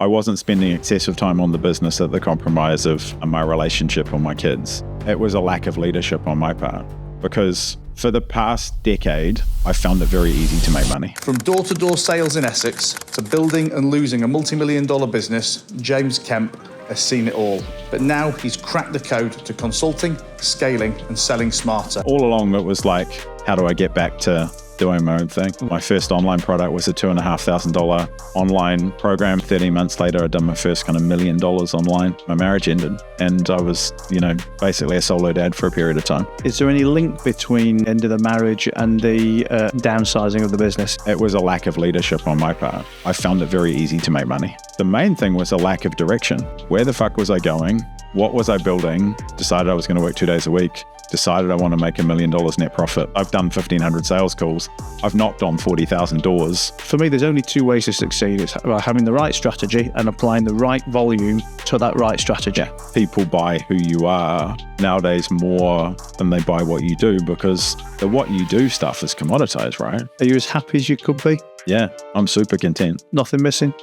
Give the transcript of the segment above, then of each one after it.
I wasn't spending excessive time on the business at the compromise of my relationship or my kids. It was a lack of leadership on my part, because for the past decade, I found it very easy to make money. From door-to-door sales in Essex to building and losing a multi-million-dollar business, James Kemp has seen it all. But now he's cracked the code to consulting, scaling, and selling smarter. All along, it was like, how do I get back to doing my own thing? My first online product was a $2,500 online program. 13 months later, I'd done my first kind of $1 million online. My marriage ended, and I was, basically a solo dad for a period of time. Is there any link between the end of the marriage and the downsizing of the business? It was a lack of leadership on my part. I found it very easy to make money. The main thing was a lack of direction. Where the fuck was I going? What was I building? Decided I was going to work 2 days a week. Decided I want to make $1 million net profit. I've done 1,500 sales calls. I've knocked on 40,000 doors. For me, there's only two ways to succeed. It's about having the right strategy and applying the right volume to that right strategy. People buy who you are nowadays more than they buy what you do, because the what you do stuff is commoditized, right? Are you as happy as you could be? Yeah, I'm super content. Nothing missing?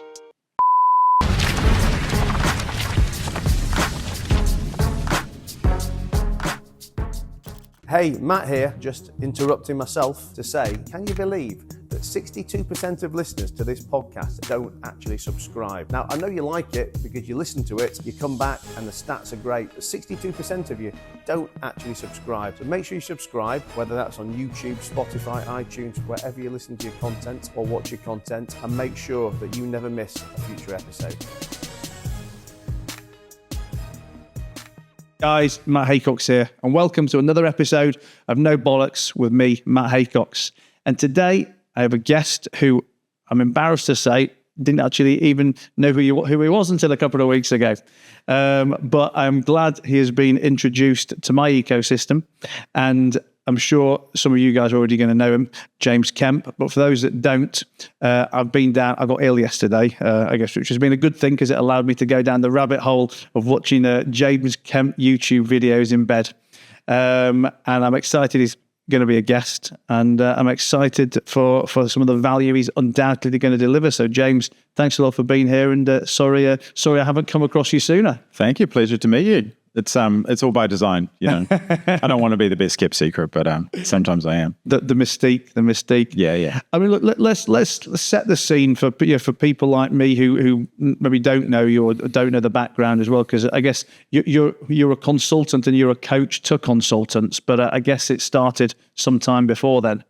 Hey, Matt here, just interrupting myself to say, can you believe that 62% of listeners to this podcast don't actually subscribe? Now, I know you like it because you listen to it, you come back and the stats are great, but 62% of you don't actually subscribe. So make sure you subscribe, whether that's on YouTube, Spotify, iTunes, wherever you listen to your content or watch your content, and make sure that you never miss a future episode. Guys, Matt Haycox here, and welcome to another episode of No Bollocks with me, Matt Haycox. And today, I have a guest who I'm embarrassed to say didn't actually even know who he was until a couple of weeks ago. But I'm glad he has been introduced to my ecosystem, and I'm sure some of you guys are already going to know him, James Kemp. But for those that don't, I got ill yesterday, I guess, which has been a good thing because it allowed me to go down the rabbit hole of watching James Kemp YouTube videos in bed. And I'm excited he's going to be a guest, and I'm excited for some of the value he's undoubtedly going to deliver. So James, thanks a lot for being here, and sorry I haven't come across you sooner. Thank you. Pleasure to meet you. It's all by design, I don't want to be the best kept secret, but sometimes I am. The mystique. Yeah. I mean, look, let's set the scene for people like me who maybe don't know you or don't know the background as well, because I guess you're a consultant and you're a coach to consultants, but I guess it started some time before then.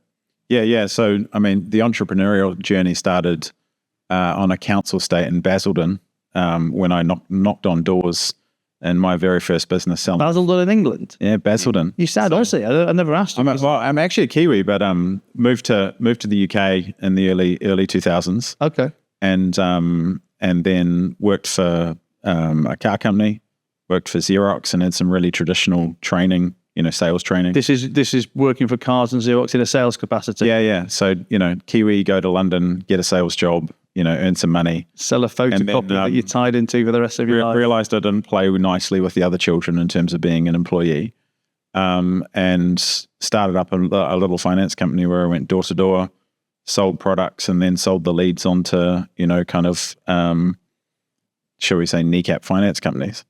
Yeah. So I mean, the entrepreneurial journey started on a council estate in Basildon when I knocked on doors. And my very first business selling. Basildon in England? Yeah, Basildon. You sound Aussie. I never asked you. I'm actually a Kiwi, but moved to the UK in the early 2000s. Okay. And then worked for a car company, worked for Xerox, and had some really traditional training, sales training. This is working for cars and Xerox in a sales capacity. Yeah. So, Kiwi, go to London, get a sales job, earn some money. Sell a photocopy that you're tied into for the rest of your life. Realised I didn't play nicely with the other children in terms of being an employee, and started up a little finance company where I went door to door, sold products, and then sold the leads onto, shall we say, kneecap finance companies.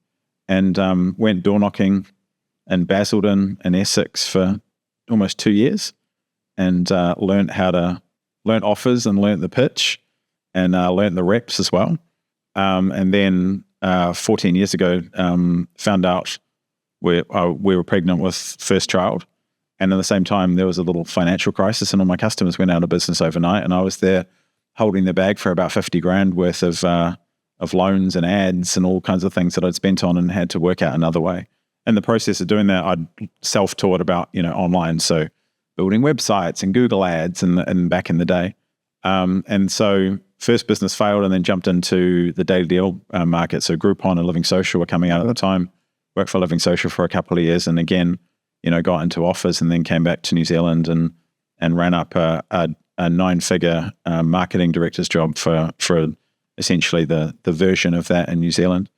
And went door knocking in Basildon and Essex for almost 2 years, and learned offers and learnt the pitch, and learnt the reps as well. And then 14 years ago, found out we were pregnant with first child. And at the same time, there was a little financial crisis, and all my customers went out of business overnight. And I was there holding the bag for about 50 grand worth of loans and ads and all kinds of things that I'd spent on, and had to work out another way. In the process of doing that, I'd self-taught about, online. So building websites and Google ads and back in the day. And so first business failed, and then jumped into the daily deal market. So Groupon and Living Social were coming out at the time. Worked for Living Social for a couple of years, and again, got into offers, and then came back to New Zealand and ran up a 9-figure marketing director's job for essentially the version of that in New Zealand.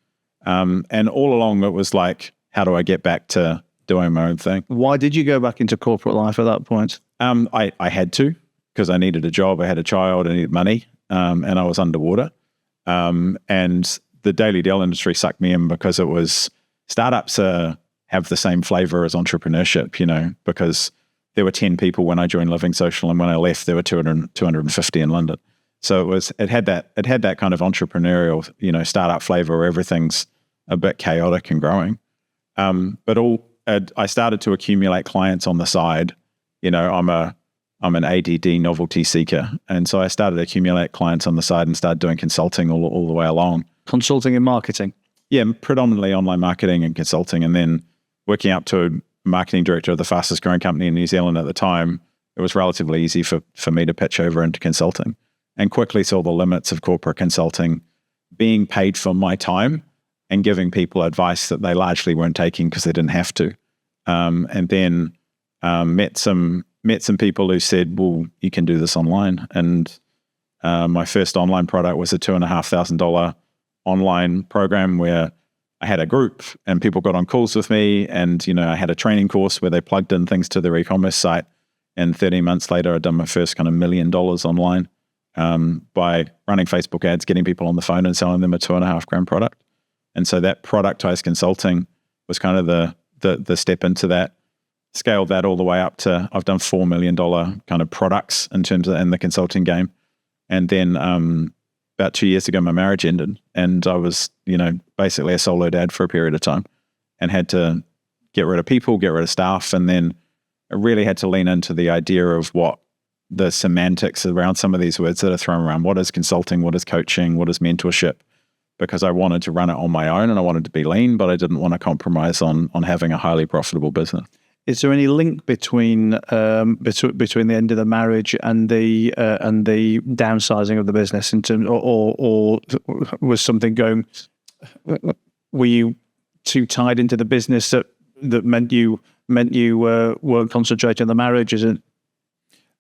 And all along it was like, how do I get back to doing my own thing? Why did you go back into corporate life at that point? I had to, because I needed a job. I had a child. I needed money, and I was underwater. And the daily deal industry sucked me in because it was startups have the same flavor as entrepreneurship, because there were 10 people when I joined Living Social, and when I left, there were 250 in London. So it had that kind of entrepreneurial, startup flavor where everything's a bit chaotic and growing. But I started to accumulate clients on the side. I'm an ADD novelty seeker. And so I started to accumulate clients on the side and started doing consulting all the way along. Consulting and marketing? Yeah, predominantly online marketing and consulting. And then working up to a marketing director of the fastest growing company in New Zealand at the time, it was relatively easy for me to pitch over into consulting, and quickly saw the limits of corporate consulting, being paid for my time and giving people advice that they largely weren't taking because they didn't have to. And then met some people who said, well, you can do this online. And my first online product was a $2,500 online program where I had a group and people got on calls with me, and I had a training course where they plugged in things to their e-commerce site, and 30 months later I'd done my first kind of $1 million online by running Facebook ads, getting people on the phone and selling them a $2,500 product. And so that productized consulting was kind of the step into that. Scaled that all the way up to, I've done $4 million kind of products in the consulting game. And then about 2 years ago, my marriage ended, and I was, basically a solo dad for a period of time, and had to get rid of people, get rid of staff. And then I really had to lean into the idea of what the semantics around some of these words that are thrown around. What is consulting? What is coaching? What is mentorship? Because I wanted to run it on my own and I wanted to be lean, but I didn't want to compromise on having a highly profitable business. Is there any link between the end of the marriage and the downsizing of the business in terms, or was something going? Were you too tied into the business that meant you weren't concentrating on the marriage? Is it?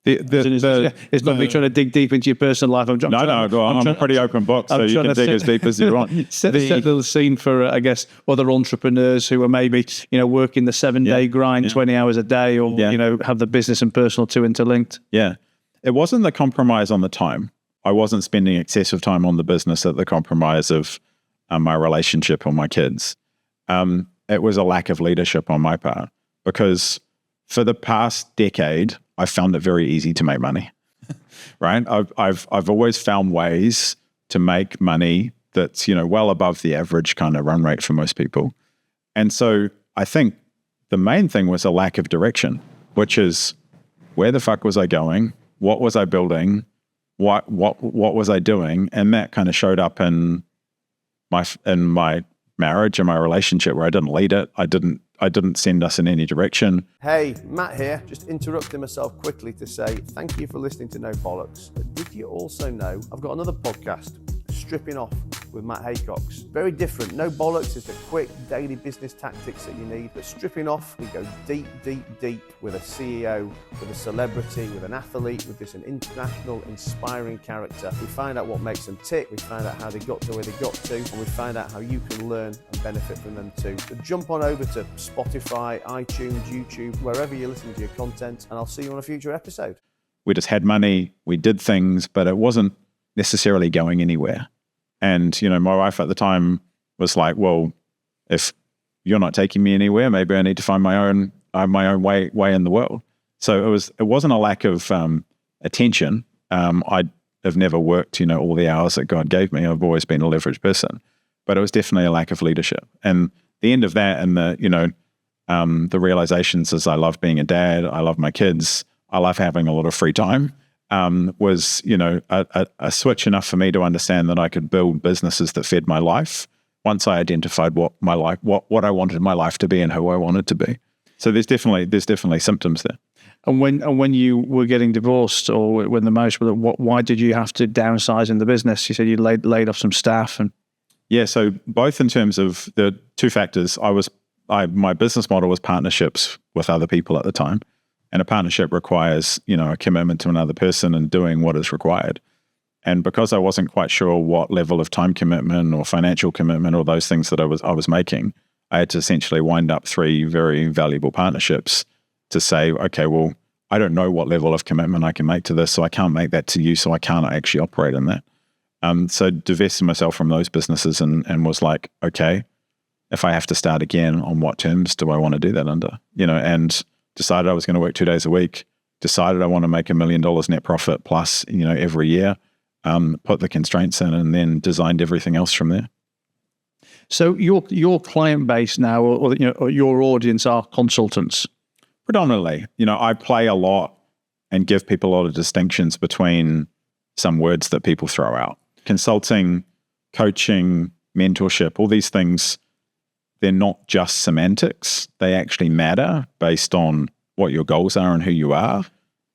It's not me trying to dig deep into your personal life. I'm a pretty open book, so you can dig as deep as you want. Set the scene for, I guess, other entrepreneurs who are maybe, working the 7-day grind, 20 hours a day, or, have the business and personal two interlinked. Yeah. It wasn't the compromise on the time. I wasn't spending excessive time on the business at the compromise of my relationship or my kids. It was a lack of leadership on my part, because for the past decade, I found it very easy to make money, right? I've always found ways to make money that's, well above the average kind of run rate for most people. And so I think the main thing was a lack of direction, which is, where the fuck was I going? What was I building? What was I doing? And that kind of showed up in my marriage and my relationship, where I didn't lead it. I didn't send us in any direction. Hey, Matt here, just interrupting myself quickly to say thank you for listening to No Bollocks. But did you also know I've got another podcast, Stripping Off with Matt Haycox? Very different. No Bollocks is the quick daily business tactics that you need. But Stripping Off, we go deep, deep, deep with a CEO, with a celebrity, with an athlete, with an international, inspiring character. We find out what makes them tick. We find out how they got to where they got to, and we find out how you can learn and benefit from them too. So jump on over to Spotify, iTunes, YouTube, wherever you're listening to your content, and I'll see you on a future episode. We just had money, we did things, but it wasn't necessarily going anywhere. And, my wife at the time was like, well, if you're not taking me anywhere, maybe I need to find my own way in the world. So it wasn't a lack of attention. I have never worked, all the hours that God gave me. I've always been a leveraged person, but it was definitely a lack of leadership. And the end of that, and the realizations is, I love being a dad. I love my kids. I love having a lot of free time. Was a switch enough for me to understand that I could build businesses that fed my life once I identified what I wanted my life to be and who I wanted to be. So there's definitely symptoms there. And when you were getting divorced, or when the marriage, why did you have to downsize in the business? You said you laid off some staff. And yeah, so both in terms of the two factors. My business model was partnerships with other people at the time. And a partnership requires, a commitment to another person and doing what is required. And because I wasn't quite sure what level of time commitment or financial commitment or those things that I was making, I had to essentially wind up 3 very valuable partnerships to say, okay, well, I don't know what level of commitment I can make to this, so I can't make that to you, so I can't actually operate in that. So divested myself from those businesses and was like, okay, if I have to start again, on what terms do I want to do that under? And decided I was going to work 2 days a week, decided I want to make $1 million net profit plus, every year, put the constraints in, and then designed everything else from there. So your client base now, or your audience, are consultants? Predominantly. I play a lot and give people a lot of distinctions between some words that people throw out. Consulting, coaching, mentorship, all these things, they're not just semantics. They actually matter based on what your goals are and who you are.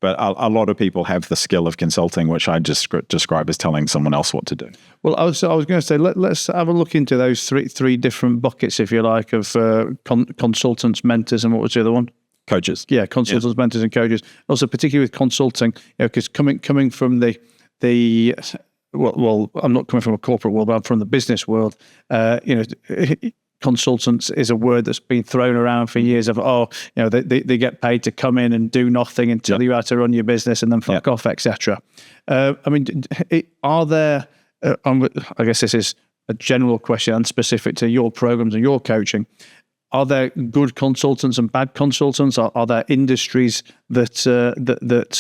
But a lot of people have the skill of consulting, which I just describe as telling someone else what to do. Well, I was going to say, let's have a look into those three different buckets, if you like, of consultants, mentors, and what was the other one? Coaches. Yeah, consultants, mentors, and coaches. Also, particularly with consulting, because coming from well, I'm not coming from a corporate world, but I'm from the business world. Consultants is a word that's been thrown around for years of, they get paid to come in and do nothing and tell you how to run your business and then fuck off, etc. Are there, I guess this is a general question and specific to your programs and your coaching, are there good consultants and bad consultants? Are there industries that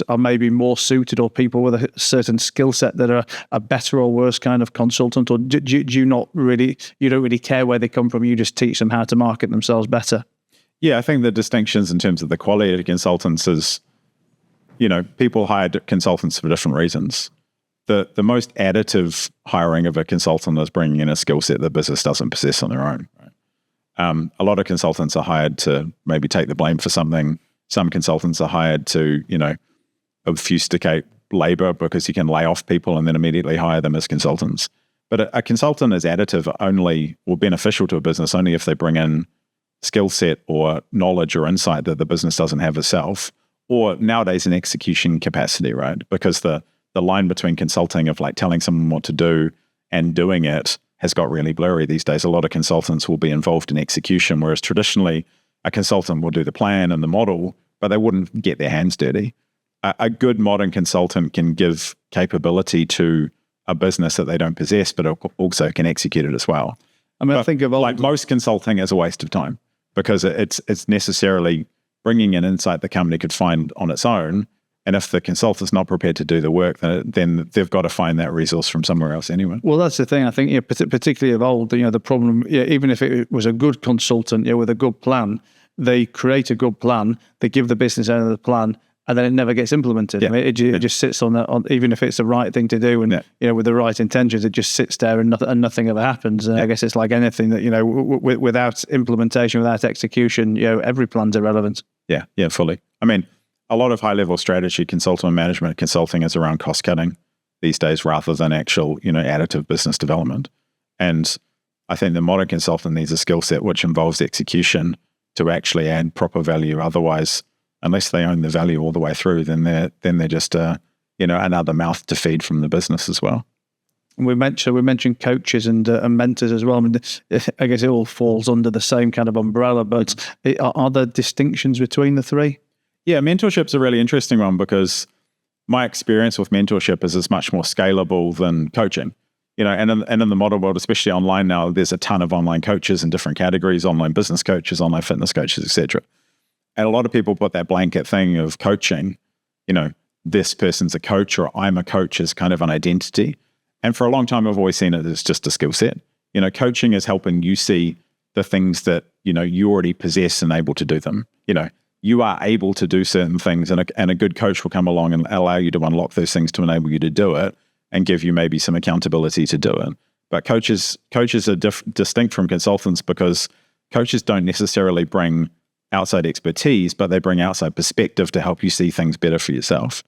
are maybe more suited, or people with a certain skill set that are a better or worse kind of consultant? Or do you don't really care where they come from? You just teach them how to market themselves better? Yeah, I think the distinctions in terms of the quality of consultants is, people hire consultants for different reasons. The most additive hiring of a consultant is bringing in a skill set that business doesn't possess on their own. A lot of consultants are hired to maybe take the blame for something. Some consultants are hired to, obfuscate labor because you can lay off people and then immediately hire them as consultants. But a consultant is additive only, or beneficial to a business only if they bring in skill set or knowledge or insight that the business doesn't have itself, or nowadays an execution capacity, right? Because the line between consulting of like telling someone what to do and doing it has got really blurry these days. A lot of consultants will be involved in execution, whereas traditionally a consultant will do the plan and the model, but they wouldn't get their hands dirty. A good modern consultant can give capability to a business that they don't possess, but also can execute it as well. I think of like most consulting is a waste of time because it's necessarily bringing in insight the company could find on its own. And if the consultant's not prepared to do the work, then they've got to find that resource from somewhere else anyway. Well, that's the thing. I think, particularly of old, the problem, even if it was a good consultant, with a good plan, they create a good plan, they give the business owner the plan, and then it never gets implemented. Yeah. It just sits on even if it's the right thing to do, and with the right intentions, it just sits there and nothing ever happens. I guess it's like anything that without implementation, without execution, every plan's irrelevant. Yeah, fully. I mean, a lot of high-level strategy consulting and management consulting is around cost-cutting these days rather than actual, additive business development. And I think the modern consultant needs a skill set which involves execution to actually add proper value. Otherwise, unless they own the value all the way through, then they're just another mouth to feed from the business as well. And we mentioned coaches and mentors as well. I mean, I guess it all falls under the same kind of umbrella. But are there distinctions between the three? Yeah, mentorship's a really interesting one because my experience with mentorship is it's much more scalable than coaching. And in the modern world, especially online now, there's a ton of online coaches in different categories, online business coaches, online fitness coaches, etc. And a lot of people put that blanket thing of coaching, this person's a coach or I'm a coach as kind of an identity. And for a long time, I've always seen it as just a skill set. Coaching is helping you see the things that, you already possess and able to do them. You are able to do certain things, and a good coach will come along and allow you to unlock those things to enable you to do it and give you maybe some accountability to do it. But coaches are distinct from consultants because coaches don't necessarily bring outside expertise, but they bring outside perspective to help you see things better for yourself.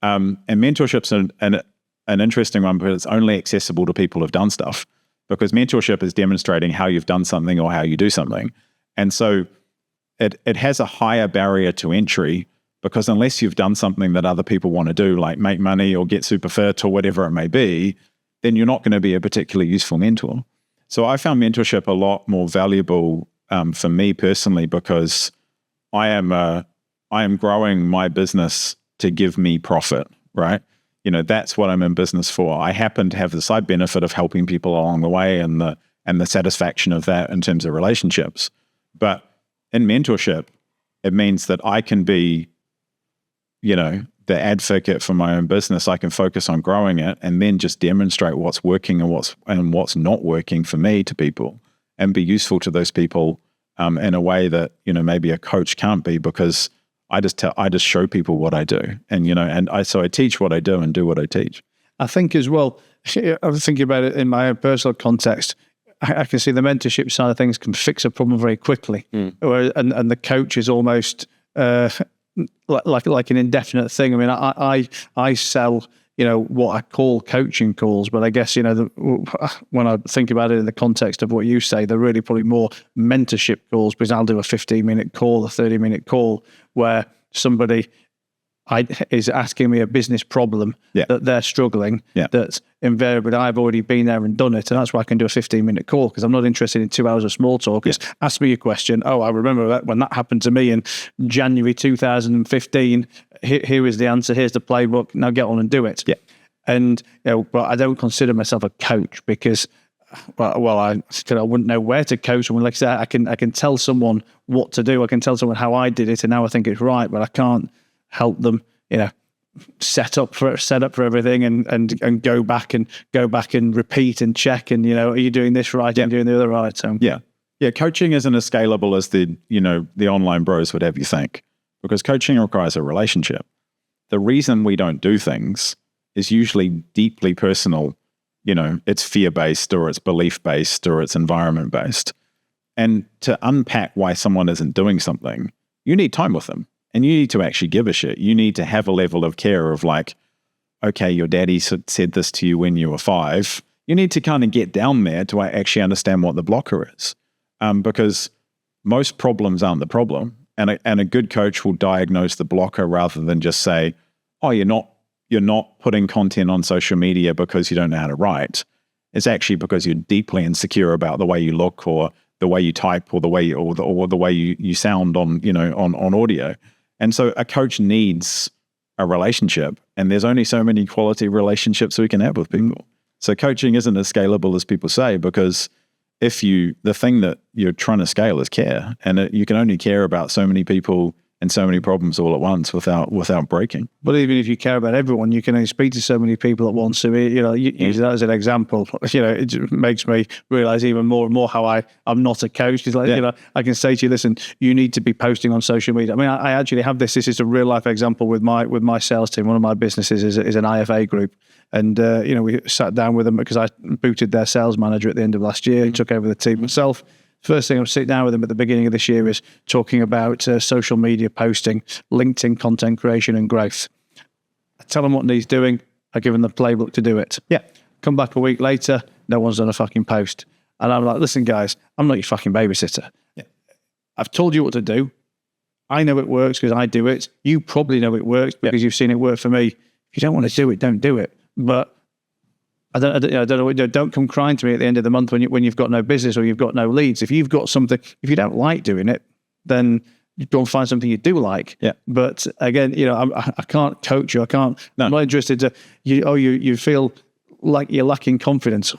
And mentorship's an interesting one, but it's only accessible to people who've done stuff, because mentorship is demonstrating how you've done something or how you do something. And so it has a higher barrier to entry because unless you've done something that other people want to do, like make money or get super fit or whatever it may be, then you're not going to be a particularly useful mentor. So I found mentorship a lot more valuable for me personally because I am growing my business to give me profit, right? that's what I'm in business for. I happen to have the side benefit of helping people along the way and the satisfaction of that in terms of relationships. But in mentorship, it means that I can be, the advocate for my own business. I can focus on growing it and then just demonstrate what's working and what's not working for me to people, and be useful to those people in a way that, maybe a coach can't be, because I just show people what I do. And, so I teach what I do and do what I teach. I think as well, I was thinking about it in my own personal context. I can see the mentorship side of things can fix a problem very quickly. And the coach is almost like an indefinite thing. I mean, I sell, what I call coaching calls, but I guess, when I think about it in the context of what you say, they're really probably more mentorship calls, because I'll do a 15-minute call, a 30-minute call where somebody is asking me a business problem that they're struggling, that's invariably I've already been there and done it. And that's why I can do a 15-minute call, because I'm not interested in 2 hours of small talk. It's ask me a question. Oh, I remember that when that happened to me in January 2015. Here is the answer. Here's the playbook. Now get on and do it. Yeah. And, but I don't consider myself a coach, because I wouldn't know where to coach someone. Like I said, I can tell someone what to do. I can tell someone how I did it and now I think it's right, but I can't help them, set up for everything and go back and repeat and check and, are you doing this right? Are you doing the other right? So coaching isn't as scalable as the online bros would have you think, because coaching requires a relationship. The reason we don't do things is usually deeply personal. It's fear-based, or it's belief-based, or it's environment-based. And to unpack why someone isn't doing something, you need time with them. And you need to actually give a shit. You need to have a level of care of like, okay, your daddy said this to you when you were 5. You need to kind of get down there to actually understand what the blocker is. Because most problems aren't the problem. And a good coach will diagnose the blocker rather than just say, oh, you're not putting content on social media because you don't know how to write. It's actually because you're deeply insecure about the way you look, or the way you type, or the way you sound on audio. And so a coach needs a relationship, and there's only so many quality relationships we can have with people. So coaching isn't as scalable as people say, because the thing that you're trying to scale is care, and you can only care about so many people and so many problems all at once without breaking. But even if you care about everyone, you can only speak to so many people at once. So, use that as an example. It makes me realize even more and more how I'm not a coach. It's like, I can say to you, listen, you need to be posting on social media. I mean, I actually have this. This is a real life example with my sales team. One of my businesses is an IFA group. And, we sat down with them because I booted their sales manager at the end of last year and took over the team myself. First thing I'm sitting down with them at the beginning of this year is talking about social media posting, LinkedIn content creation and growth. I tell them what he's doing. I give them the playbook to do it. Yeah. Come back a week later, no one's done a fucking post. And I'm like, listen, guys, I'm not your fucking babysitter. Yeah. I've told you what to do. I know it works because I do it. You probably know it works because you've seen it work for me. If you don't want to do it, don't do it. But I don't know. Don't come crying to me at the end of the month when you've got no business or you've got no leads. If you've got something, if you don't like doing it, then you go and find something you do like. Yeah. But again, I can't coach you. I'm not interested to you feel like you're lacking confidence.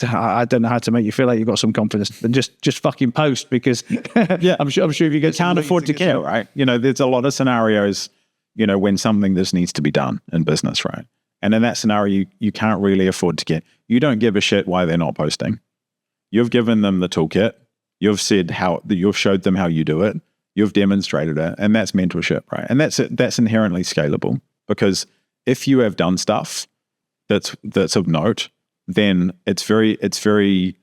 I don't know how to make you feel like you've got some confidence. Then just fucking post, because I'm sure if you can't afford to care, right? There's a lot of scenarios, when something this needs to be done in business, right? And in that scenario, you can't really afford to get. You don't give a shit why they're not posting. You've given them the toolkit. You've said you've showed them how you do it. You've demonstrated it, and that's mentorship, right? And that's inherently scalable, because if you have done stuff that's of note, then it's very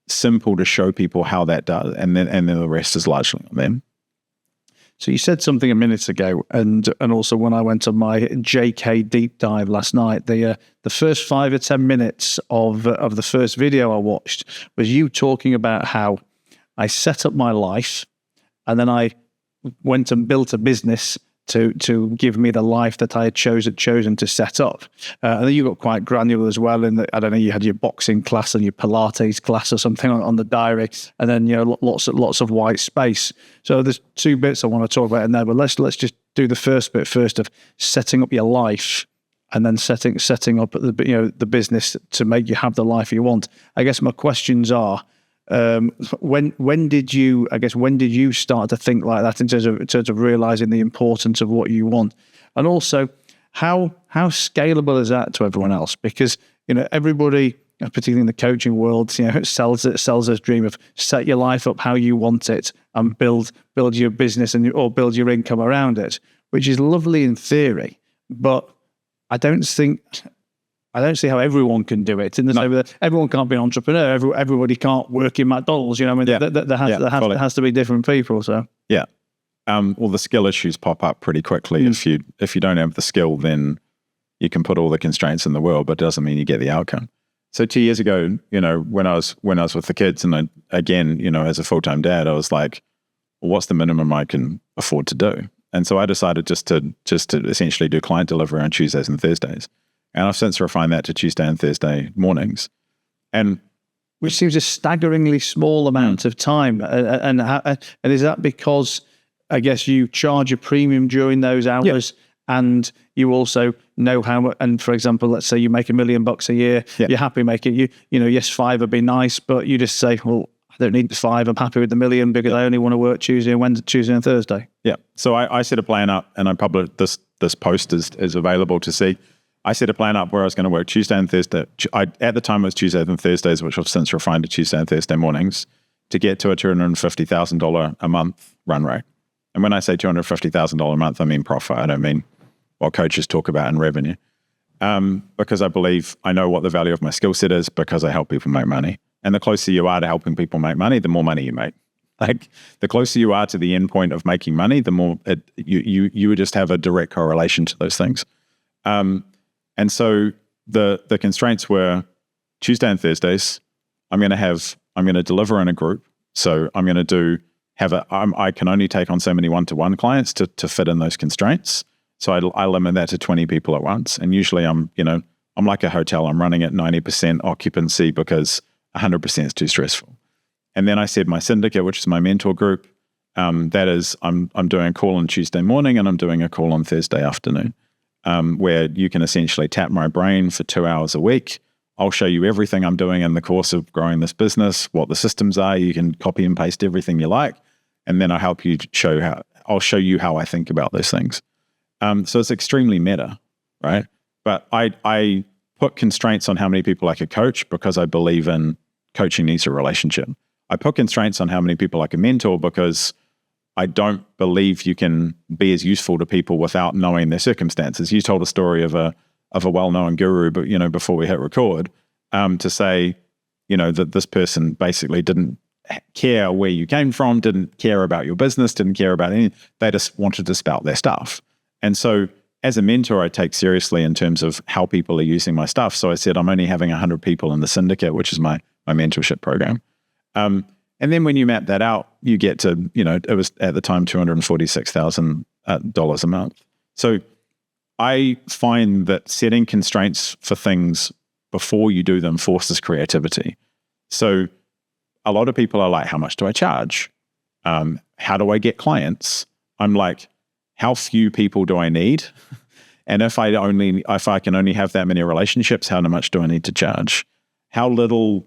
simple to show people how that does, and then the rest is largely on them. So you said something a minute ago, and also when I went on my JK deep dive last night, the first 5 or 10 minutes of the first video I watched was you talking about how I set up my life, and then I went and built a business to give me the life that I had chosen to set up. And then you got quite granular as well. And I don't know, you had your boxing class and your Pilates class or something on the diary, and then lots of white space. So there's 2 bits I want to talk about in there, but let's just do the first bit first of setting up your life and then setting up the business to make you have the life you want. I guess my questions are, when did you start to think like that in terms of realizing the importance of what you want, and also how scalable is that to everyone else? Because everybody, particularly in the coaching world, sells this dream of set your life up how you want it and build your business or build your income around it, which is lovely in theory, but I don't see how everyone can do it. In the same way that everyone can't be an entrepreneur. Everybody can't work in McDonald's. There has to be different people. So yeah, well, the skill issues pop up pretty quickly. If you don't have the skill, then you can put all the constraints in the world, but it doesn't mean you get the outcome. So 2 years ago, when I was with the kids, and as a full-time dad, I was like, well, what's the minimum I can afford to do? And so I decided just to essentially do client delivery on Tuesdays and Thursdays. And I've since refined that to Tuesday and Thursday mornings. And which seems a staggeringly small amount of time. And is that because, I guess, you charge a premium during those hours, and you also know how much, and for example, let's say you make $1 million a year, you're happy making yes, 5 would be nice, but you just say, well, I don't need the 5, I'm happy with the $1 million because I only want to work Tuesday and Thursday. Yeah. So I set a plan up, and I published this post is available to see. I set a plan up where I was going to work Tuesday and Thursday. At the time it was Tuesdays and Thursdays, which I've since refined to Tuesday and Thursday mornings, to get to a $250,000 a month run rate. And when I say $250,000 a month, I mean profit. I don't mean what coaches talk about in revenue. Because I believe I know what the value of my skill set is, because I help people make money. And the closer you are to helping people make money, the more money you make. Like, the closer you are to the end point of making money, the more you would just have a direct correlation to those things. And so the constraints were Tuesday and Thursdays. I'm going to deliver in a group. So I'm going to I can only take on so many one-to-one clients to fit in those constraints. So I limit that to 20 people at once. And usually I'm like a hotel. I'm running at 90% occupancy because 100% is too stressful. And then I said my syndicate, which is my mentor group, that is, I'm doing a call on Tuesday morning and I'm doing a call on Thursday afternoon, where you can essentially tap my brain for 2 hours a week. I'll show you everything I'm doing in the course of growing this business, what the systems are. You can copy and paste everything you like. And then I'll help you I'll show you how I think about those things. So it's extremely meta, right? But I put constraints on how many people I could coach because I believe in coaching needs a relationship. I put constraints on how many people I can mentor because I don't believe you can be as useful to people without knowing their circumstances. You told a story of a well-known guru, but before we hit record, to say, that this person basically didn't care where you came from, didn't care about your business, didn't care about anything. They just wanted to spout their stuff. And so as a mentor, I take seriously in terms of how people are using my stuff. So I said, I'm only having 100 people in the syndicate, which is my mentorship program. And then when you map that out, you get to, it was at the time $246,000 a month. So I find that setting constraints for things before you do them forces creativity. So a lot of people are like, how much do I charge? How do I get clients? I'm like, how few people do I need? And if I can only have that many relationships, how much do I need to charge? How little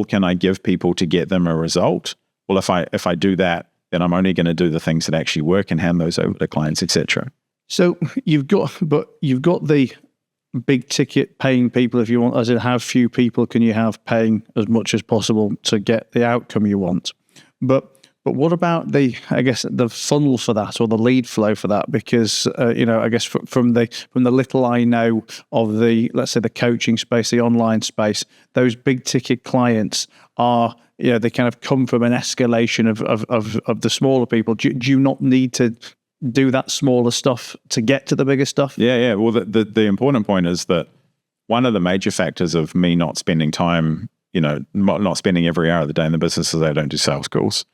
can I give people to get them a result? Well, if I do that, then I'm only going to do the things that actually work and hand those over to clients, etc. So you've got the big ticket paying people if you want, as in how few people can you have paying as much as possible to get the outcome you want. But what about the funnel for that, or the lead flow for that? Because I guess from the little I know of let's say the coaching space, the online space, those big ticket clients are they kind of come from an escalation of the smaller people. Do you not need to do that smaller stuff to get to the bigger stuff? Yeah. Well, the important point is that one of the major factors of me not spending time, not spending every hour of the day in the business is I don't do sales calls.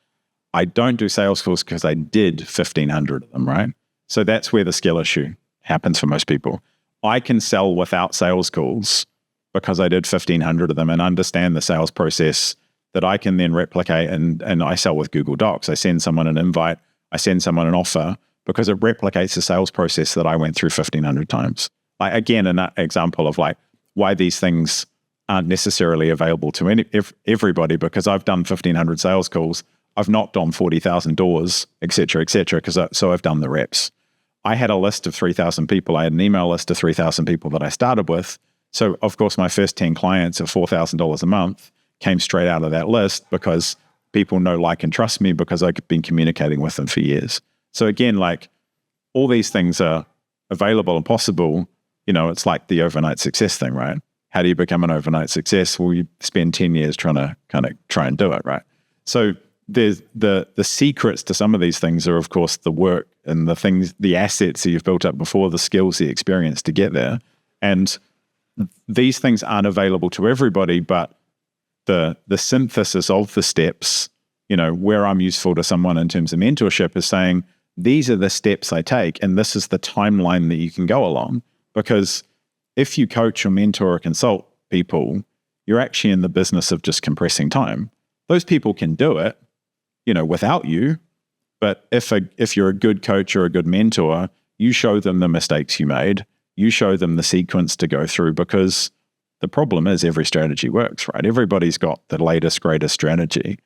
I don't do sales calls because I did 1,500 of them, right? So that's where the skill issue happens for most people. I can sell without sales calls because I did 1,500 of them and understand the sales process that I can then replicate, and I sell with Google Docs. I send someone an invite, I send someone an offer because it replicates the sales process that I went through 1,500 times. like, again, an example of like why these things aren't necessarily available to everybody, because I've done 1,500 sales calls. I've knocked on 40,000 doors, et cetera, so I've done the reps. I had a list of 3,000 people. I had an email list of 3,000 people that I started with. So, of course, my first 10 clients of $4,000 a month came straight out of that list because people know, like, and trust me because I've been communicating with them for years. So, again, like, all these things are available and possible. You know, it's like the overnight success thing, right? How do you become an overnight success? Well, you spend 10 years trying to kind of try and do it, right? So there's the secrets to some of these things are, of course, the work and the things, the assets that you've built up before, the skills, the experience to get there. And these things aren't available to everybody, but the synthesis of the steps, you know, where I'm useful to someone in terms of mentorship is saying, these are the steps I take, and this is the timeline that you can go along. Because if you coach or mentor or consult people, you're actually in the business of just compressing time. Those people can do it, you know, without you. But if you're a good coach or a good mentor, you show them the mistakes you made. You show them the sequence to go through, because the problem is every strategy works, right? Everybody's got the latest, greatest strategy.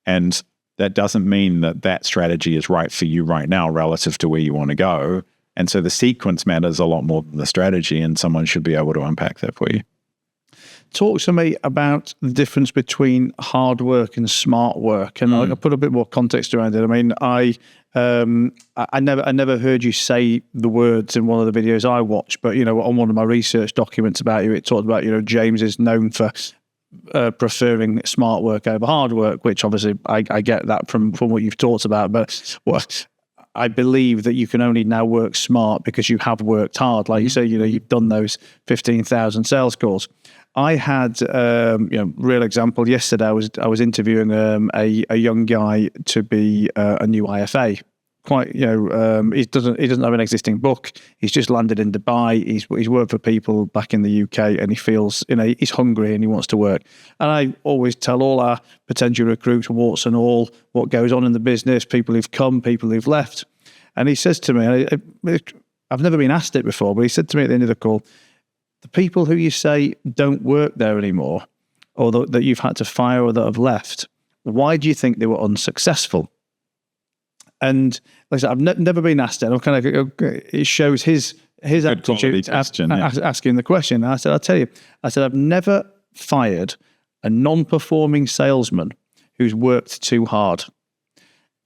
And that doesn't mean that that strategy is right for you right now relative to where you want to go. And so the sequence matters a lot more than the strategy, and someone should be able to unpack that for you. Talk to me about the difference between hard work and smart work, and I'll put a bit more context around it. I mean, I never heard you say the words in one of the videos I watched, but you know, on one of my research documents about you, it talked about, you know, James is known for preferring smart work over hard work, which obviously I get that from what you've talked about, but what I believe that you can only now work smart because you have worked hard. Like you say, you know, you've done those 15,000 sales calls. I had, real example. Yesterday, I was interviewing a young guy to be a new IFA. Quite, you know, he doesn't have an existing book. He's just landed in Dubai. He's worked for people back in the UK, and he feels, you know, he's hungry and he wants to work. And I always tell all our potential recruits, warts and all, what goes on in the business, people who've come, people who've left. And he says to me, I've never been asked it before, but he said to me at the end of the call, the people who you say don't work there anymore, or that you've had to fire or that have left, why do you think they were unsuccessful? And like I said, I've never been asked it. I'm kind of, it shows his attitude asking the question. And I said, I'll tell you, I've never fired a non-performing salesman who's worked too hard.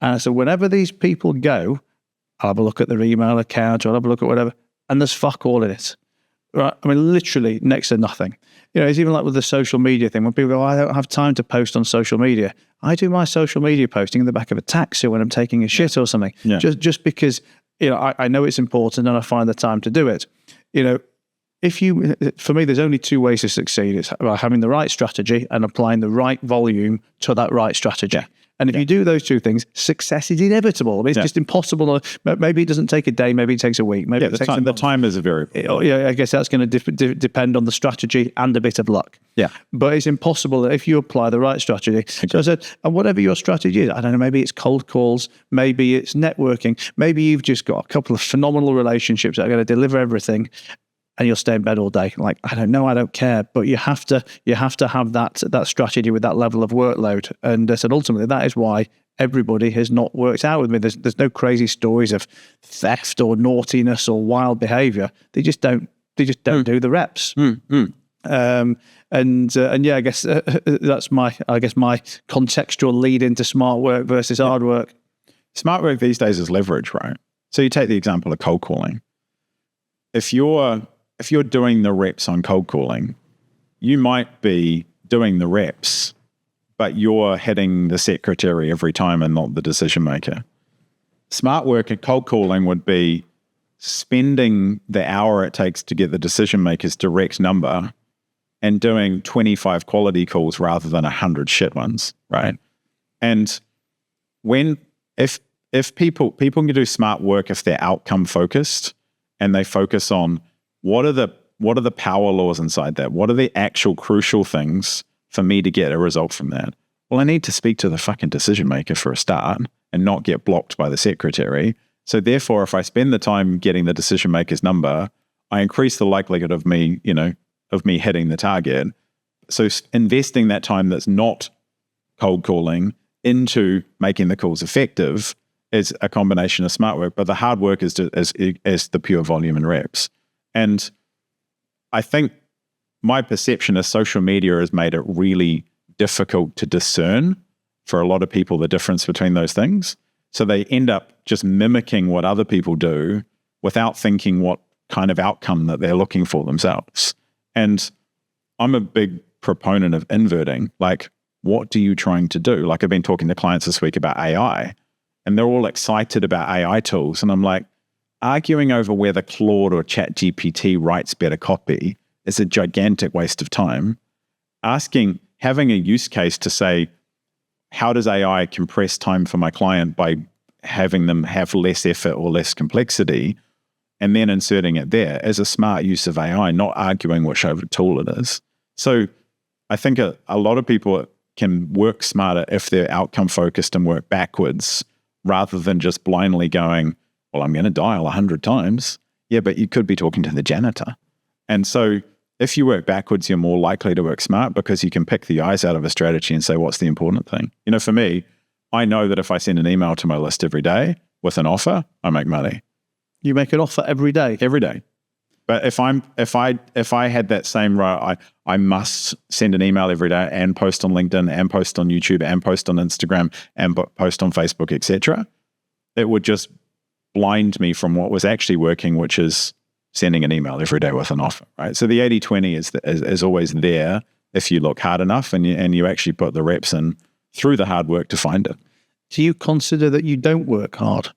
And I said, whenever these people go, I'll have a look at their email account, or I'll have a look at whatever, and there's fuck all in it. Right? I mean, literally next to nothing. You know, it's even like with the social media thing. When people go, I don't have time to post on social media. I do my social media posting in the back of a taxi when I'm taking a shit or something. Yeah. Just because, you know, I know it's important and I find the time to do it. You know, for me, there's only two ways to succeed. It's by having the right strategy and applying the right volume to that right strategy. Yeah. And if you do those two things, success is inevitable. I mean, it's just impossible. Maybe it doesn't take a day. Maybe it takes a week. Maybe the time is a variable. Yeah, I guess that's going to depend on the strategy and a bit of luck. Yeah. But it's impossible that if you apply the right strategy. Okay. So I said, and whatever your strategy is, I don't know, maybe it's cold calls, maybe it's networking, maybe you've just got a couple of phenomenal relationships that are going to deliver everything, and you'll stay in bed all day. Like, I don't know, I don't care. But you have to have that strategy with that level of workload. And I said, ultimately, that is why everybody has not worked out with me. There's no crazy stories of theft or naughtiness or wild behavior. They just don't do the reps. And yeah, I guess that's my contextual lead into smart work versus hard work. Smart work these days is leverage, right? So you take the example of cold calling. If you're doing the reps on cold calling, you might be doing the reps, but you're hitting the secretary every time and not the decision maker. Smart work at cold calling would be spending the hour it takes to get the decision maker's direct number and doing 25 quality calls rather than 100 shit ones, right? And if people can do smart work if they're outcome focused and they focus on what are the power laws inside that? What are the actual crucial things for me to get a result from that? Well, I need to speak to the fucking decision maker for a start and not get blocked by the secretary. So therefore, if I spend the time getting the decision maker's number, I increase the likelihood of me, of me hitting the target. So investing that time that's not cold calling into making the calls effective is a combination of smart work, but the hard work is the pure volume and reps. And I think my perception is social media has made it really difficult to discern for a lot of people the difference between those things. So they end up just mimicking what other people do without thinking what kind of outcome that they're looking for themselves. And I'm a big proponent of inverting. Like, what are you trying to do? Like, I've been talking to clients this week about AI, and they're all excited about AI tools. And I'm like, arguing over whether Claude or ChatGPT writes better copy is a gigantic waste of time. Having a use case to say, how does AI compress time for my client by having them have less effort or less complexity, and then inserting it there as a smart use of AI, not arguing which tool it is. So I think a lot of people can work smarter if they're outcome focused and work backwards rather than just blindly going, well, I'm going to dial 100 times. Yeah, but you could be talking to the janitor. And so if you work backwards, you're more likely to work smart because you can pick the eyes out of a strategy and say, what's the important thing? For me, I know that if I send an email to my list every day with an offer, I make money. You make an offer every day? Every day. But if I had that same right, I must send an email every day and post on LinkedIn and post on YouTube and post on Instagram and post on Facebook, etc. It would just blind me from what was actually working, which is sending an email every day with an offer, right? So the 80-20 is always there if you look hard enough and you actually put the reps in through the hard work to find it. Do you consider that you don't work hard?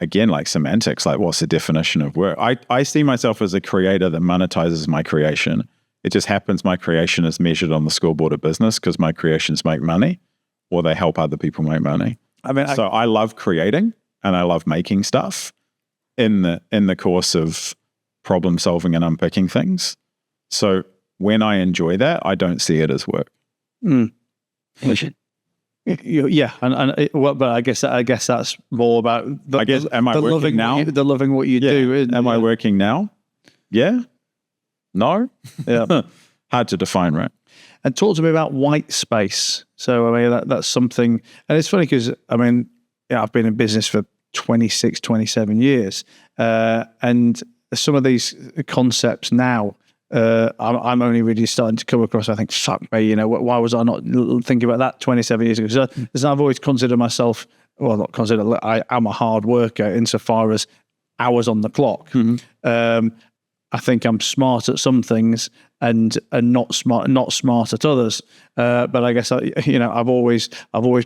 Again, like semantics, like what's the definition of work? I see myself as a creator that monetizes my creation. It just happens my creation is measured on the scoreboard of business because my creations make money or they help other people make money. I love creating and I love making stuff in the course of problem solving and unpicking things. So when I enjoy that, I don't see it as work. Yeah, but I guess that's more about. Am I working now? The loving what you do. Am I working now? Yeah. No. Yeah. Hard to define, right? And talk to me about white space. So that's something, and it's funny because I've been in business for 26, 27 years, and some of these concepts now. I'm only really starting to come across. I think, fuck me, why was I not thinking about that 27 years ago? So I've always considered myself, well, not considered, I am a hard worker insofar as hours on the clock. Mm-hmm. I think I'm smart at some things and not smart at others. But I guess I've always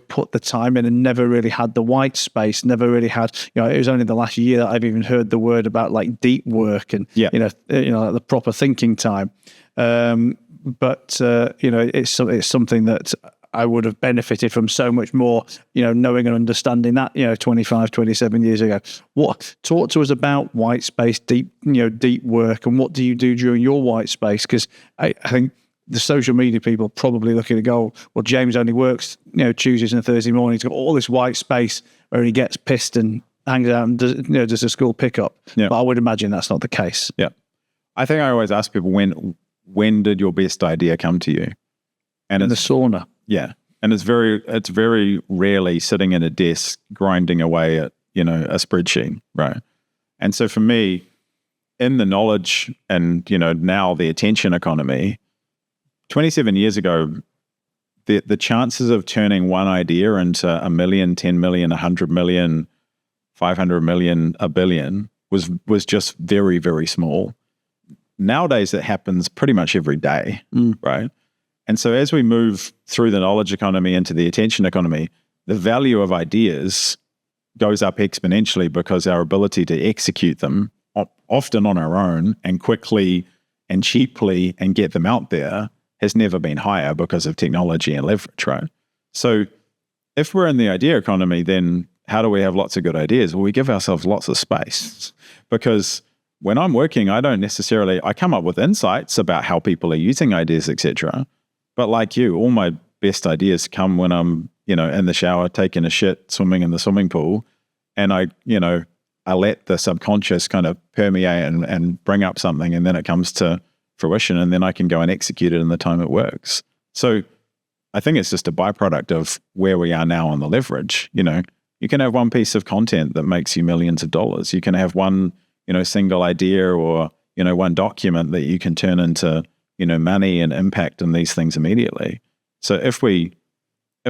put the time in and never really had the white space. Never really had. It was only the last year that I've even heard the word about like deep work and like the proper thinking time. But it's something that I would have benefited from so much more, knowing and understanding that, 25, 27 years ago. Talk to us about white space, deep work, and what do you do during your white space? Because I think the social media people probably looking to go, well, James only works, Tuesdays and Thursday mornings. He's got all this white space where he gets pissed and hangs out and does a school pickup. Yeah. But I would imagine that's not the case. Yeah. I think I always ask people, when did your best idea come to you? And in the sauna. Yeah. And it's very rarely sitting at a desk grinding away at, a spreadsheet, right? And so for me, in the knowledge and, now the attention economy, 27 years ago, the chances of turning one idea into 1 million, 10 million, 100 million, 500 million, 1 billion was just very, very small. Nowadays, it happens pretty much every day, right? And so as we move through the knowledge economy into the attention economy, the value of ideas goes up exponentially because our ability to execute them, often on our own and quickly and cheaply and get them out there, has never been higher because of technology and leverage, right? So if we're in the idea economy, then how do we have lots of good ideas? Well, we give ourselves lots of space because when I'm working, I come up with insights about how people are using ideas, etc. But like you, all my best ideas come when I'm, in the shower, taking a shit, swimming in the swimming pool. And I I let the subconscious kind of permeate and bring up something, and then it comes to fruition, and then I can go and execute it in the time it works. So I think it's just a byproduct of where we are now on the leverage. You know, you can have one piece of content that makes you millions of dollars. You can have one, single idea or, one document that you can turn into, money and impact and these things immediately. So if we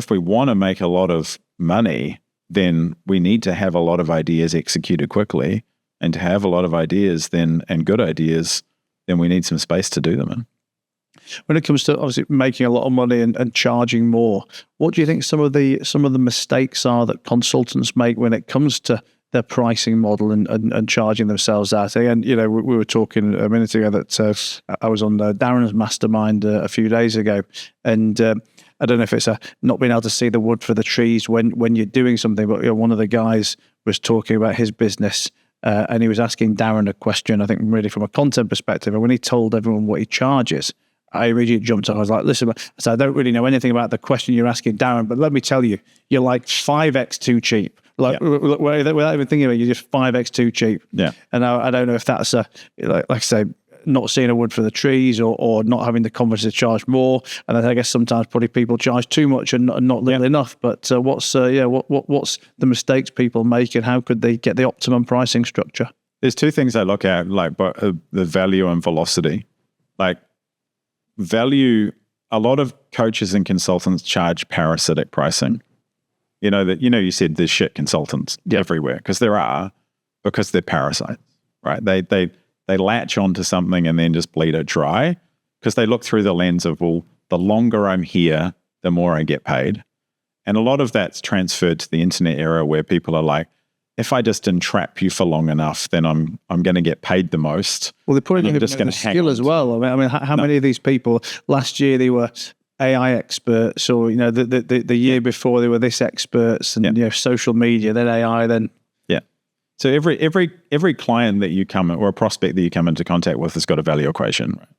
want to make a lot of money, then we need to have a lot of ideas executed quickly, and to have a lot of ideas and good ideas, then we need some space to do them in. When it comes to obviously making a lot of money and charging more, what do you think some of the mistakes are that consultants make when it comes to their pricing model and charging themselves out? And we were talking a minute ago that I was on Darren's mastermind a few days ago, and I don't know if it's not being able to see the wood for the trees when you're doing something, but one of the guys was talking about his business. And he was asking Darren a question, I think really from a content perspective. And when he told everyone what he charges, I immediately jumped up. I was like, listen, I don't really know anything about the question you're asking, Darren, but let me tell you, you're like 5x too cheap. Without even thinking about it, you're just 5x too cheap. Yeah. And I don't know if that's like I say, not seeing a wood for the trees or not having the confidence to charge more. And I guess sometimes probably people charge too much and not little enough. But what's the mistakes people make, and how could they get the optimum pricing structure? There's two things I look at, like the value and velocity. Like value, a lot of coaches and consultants charge parasitic pricing. You said there's shit consultants everywhere, because they're parasites, right? They latch onto something and then just bleed it dry, because they look through the lens of, well, the longer I'm here, the more I get paid. And a lot of that's transferred to the internet era, where people are like, if I just entrap you for long enough, then I'm going to get paid the most. Well, they're probably just going to skill as well. I mean, how many of these people last year they were AI experts, or the year before they were this experts, and social media, then AI, then So every client that you come, or a prospect that you come into contact with, has got a value equation, right?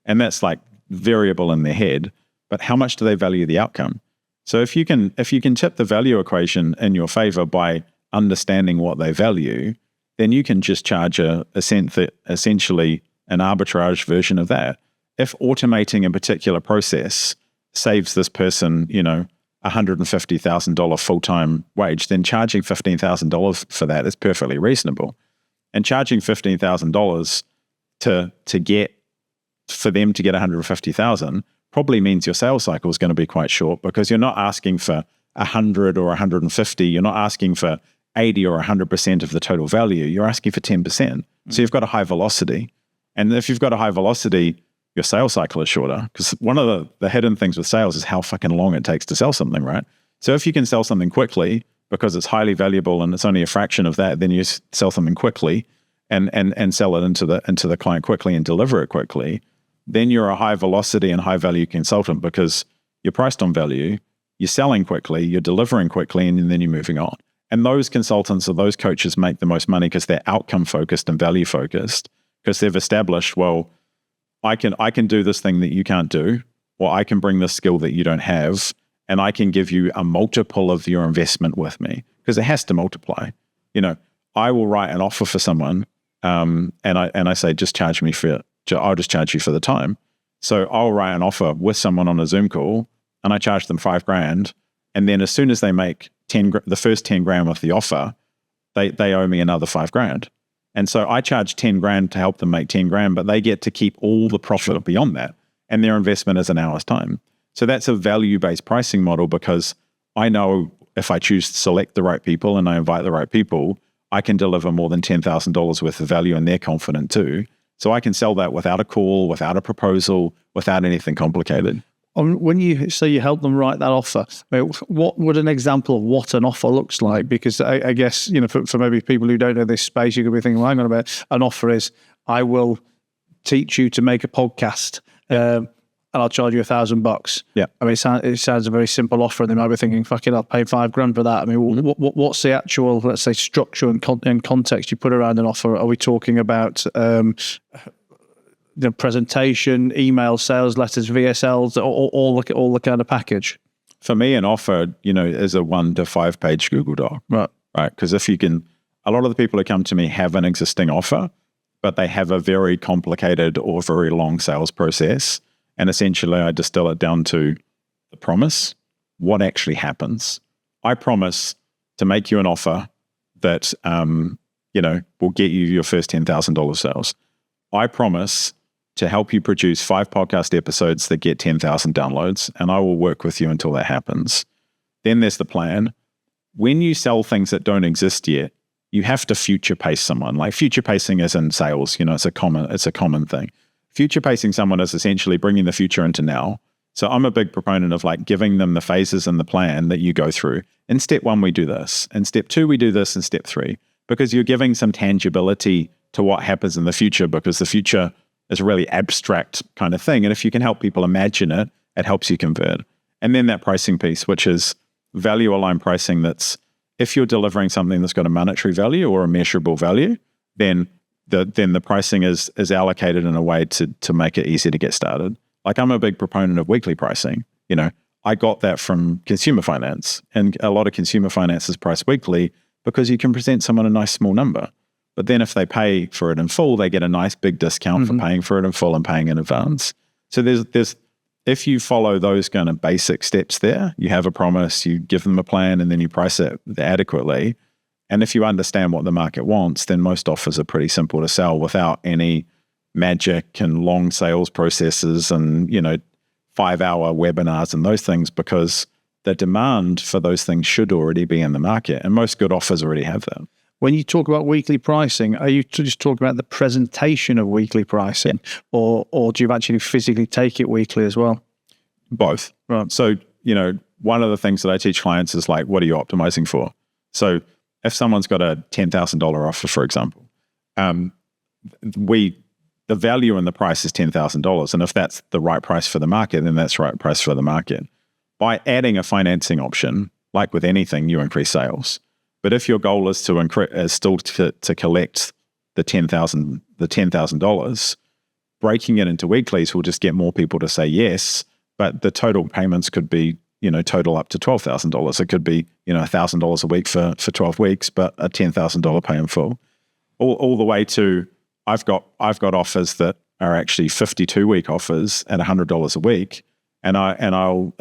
And that's like variable in their head. But how much do they value the outcome? So if you can tip the value equation in your favor by understanding what they value, then you can just charge essentially an arbitrage version of that. If automating a particular process saves this person, $150,000 full-time wage, then charging $15,000 for that is perfectly reasonable. And charging $15,000 for them to get $150,000 probably means your sales cycle is going to be quite short, because you're not asking for 100 or 150. You're not asking for 80 or 100% of the total value. You're asking for 10%. So you've got a high velocity. And if you've got a high velocity, your sales cycle is shorter, because one of the hidden things with sales is how fucking long it takes to sell something, right? So if you can sell something quickly because it's highly valuable and it's only a fraction of that, then you sell something quickly and sell it into the client quickly and deliver it quickly, then you're a high velocity and high value consultant, because you're priced on value, you're selling quickly, you're delivering quickly, and then you're moving on. And those consultants or those coaches make the most money because they're outcome focused and value focused, because they've established, well, I can do this thing that you can't do, or I can bring this skill that you don't have, and I can give you a multiple of your investment with me, because it has to multiply. I will write an offer for someone, and I say, just charge me I'll just charge you for the time. So I'll write an offer with someone on a Zoom call, and I charge them $5,000, and then as soon as they make the first 10 grand with the offer, they owe me another $5,000. And so I charge 10 grand to help them make 10 grand, but they get to keep all the profit beyond that. And their investment is an hour's time. So that's a value-based pricing model, because I know if I choose to select the right people and I invite the right people, I can deliver more than $10,000 worth of value, and they're confident too. So I can sell that without a call, without a proposal, without anything complicated. When you say you help them write that offer, I mean, what would an example of what an offer looks like? Because I guess, for maybe people who don't know this space, you could be thinking, well, hang on a minute, an offer is, I will teach you to make a podcast, and I'll charge you $1,000. Yeah. I mean, it sounds a very simple offer, and they might be thinking, fuck it, I'll pay $5,000 for that. I mean, what's the actual, let's say, structure and context you put around an offer? Are we talking about the presentation, email, sales letters, VSLs, all the kind of package? For me, an offer, is a 1 to 5 page Google Doc. Right. Because if you can a lot of the people who come to me have an existing offer, but they have a very complicated or very long sales process. And essentially, I distill it down to the promise. What actually happens? I promise to make you an offer that, will get you your first $10,000 sales. I promise to help you produce 5 podcast episodes that get 10,000 downloads, and I will work with you until that happens. Then there's the plan. When you sell things that don't exist yet, you have to future pace someone. Like future pacing is in sales, it's a common thing. Future pacing someone is essentially bringing the future into now. So I'm a big proponent of like giving them the phases in the plan that you go through. In step 1, we do this. In step 2, we do this. In step 3, because you're giving some tangibility to what happens in the future, because the future is a really abstract kind of thing. And if you can help people imagine it, it helps you convert. And then that pricing piece, which is value aligned pricing. That's if you're delivering something that's got a monetary value or a measurable value, then the pricing is allocated in a way to make it easy to get started. Like I'm a big proponent of weekly pricing. I got that from consumer finance, and a lot of consumer finance is priced weekly because you can present someone a nice small number. But then if they pay for it in full, they get a nice big discount for paying for it in full and paying in advance. So there's if you follow those kind of basic steps there, you have a promise, you give them a plan, and then you price it adequately. And if you understand what the market wants, then most offers are pretty simple to sell without any magic and long sales processes and, 5-hour webinars and those things, because the demand for those things should already be in the market. And most good offers already have that. When you talk about weekly pricing, are you just talking about the presentation of weekly pricing, or do you actually physically take it weekly as well? Both. Right. So, one of the things that I teach clients is like, what are you optimizing for? So if someone's got a $10,000 offer, for example, the value in the price is $10,000. And if that's the right price for the market, then that's the right price for the market. By adding a financing option, like with anything, you increase sales. But if your goal is to collect the $10,000, breaking it into weeklies will just get more people to say yes. But the total payments could be, total up to $12,000. It could be, $1,000 a week for 12 weeks, but a $10,000 pay in full. All the way to I've got offers that are actually 52-week offers at $100 a week, and I'll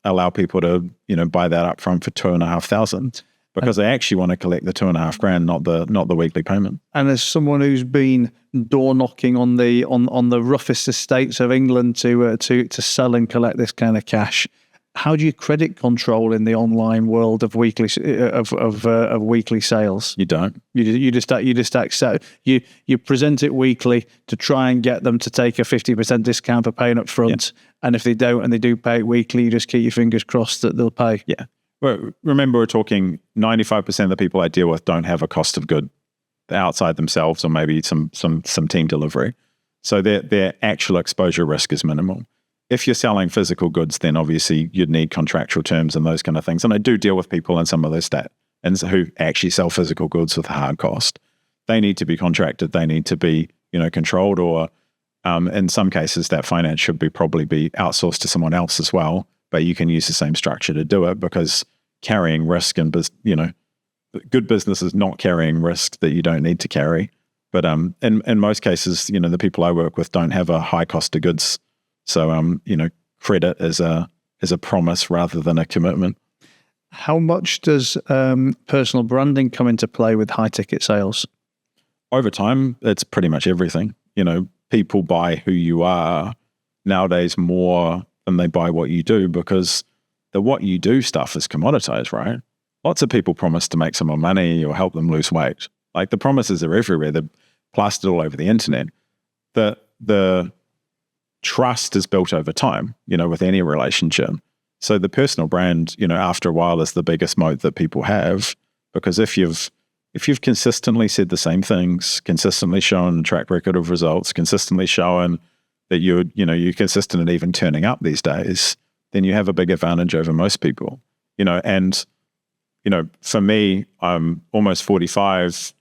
allow people to buy that up front for $2,500. Because they actually want to collect the $2,500, not the weekly payment. And as someone who's been door knocking on the roughest estates of England to sell and collect this kind of cash, how do you credit control in the online world of weekly weekly sales? You don't. You just accept. You present it weekly to try and get them to take a 50% discount for paying up front. Yeah. And if they don't and they do pay it weekly, you just keep your fingers crossed that they'll pay. Yeah. Well, remember, we're talking 95% of the people I deal with don't have a cost of good outside themselves, or maybe some team delivery. So their actual exposure risk is minimal. If you're selling physical goods, then obviously you'd need contractual terms and those kind of things. And I do deal with people in some of those and who actually sell physical goods with a hard cost. They need to be contracted. They need to be controlled, or in some cases that finance should probably be outsourced to someone else as well. But you can use the same structure to do it, because carrying risk and good business is not carrying risk that you don't need to carry. But in most cases, the people I work with don't have a high cost of goods, so credit is a promise rather than a commitment. How much does personal branding come into play with high ticket sales? Over time, it's pretty much everything. People buy who you are nowadays more than they buy what you do, because the what you do stuff is commoditized, right? Lots of people promise to make someone money or help them lose weight. Like the promises are everywhere. They're plastered all over the internet. The trust is built over time, with any relationship. So the personal brand, after a while is the biggest moat that people have, because if you've consistently said the same things, consistently shown a track record of results, consistently shown that you're consistent at even turning up these days, then you have a big advantage over most people. For me, I'm almost 45.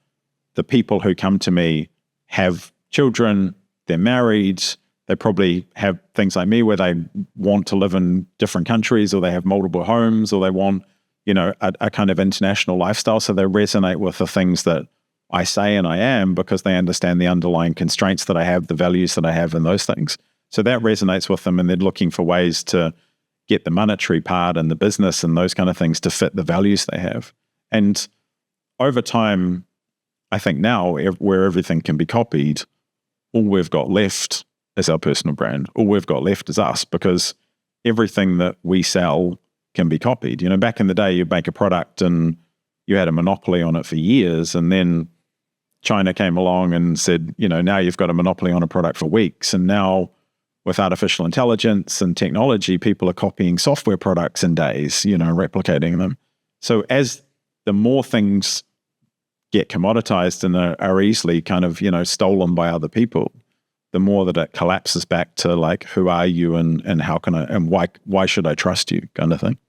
The people who come to me have children, they're married, they probably have things like me where they want to live in different countries, or they have multiple homes, or they want a kind of international lifestyle. So they resonate with the things that I say and I am, because they understand the underlying constraints that I have, the values that I have, and those things. So that resonates with them, and they're looking for ways to get the monetary part and the business and those kind of things to fit the values they have. And over time, I think now where everything can be copied, all we've got left is our personal brand. All we've got left is us, because everything that we sell can be copied. Back in the day, you'd make a product and you had a monopoly on it for years, and then China came along and said, now you've got a monopoly on a product for weeks. And now with artificial intelligence and technology, people are copying software products in days, replicating them. So as the more things get commoditized and are easily kind of, stolen by other people, the more that it collapses back to like, who are you and how can I, and why should I trust you, kind of thing.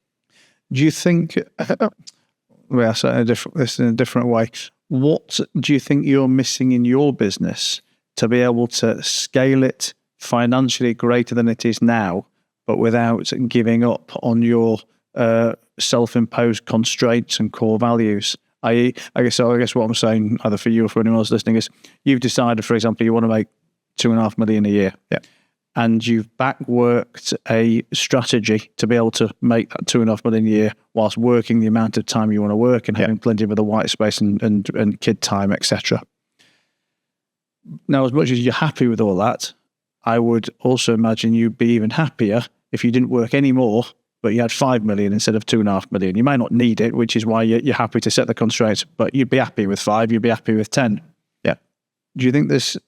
Do you think, well, so in a different way, what do you think you're missing in your business to be able to scale it financially greater than it is now, but without giving up on your self-imposed constraints and core values? I guess what I'm saying, either for you or for anyone else listening, is you've decided, for example, you want to make $2.5 million a year. Yeah. And you've back-worked a strategy to be able to make that $2.5 million a year whilst working the amount of time you want to work and having plenty of other white space and kid time, etc. Now, as much as you're happy with all that, I would also imagine you'd be even happier if you didn't work any more, but you had 5 million instead of 2.5 million. You might not need it, which is why you're happy to set the constraints, but you'd be happy with 5, you'd be happy with 10. Yeah. Do you think there's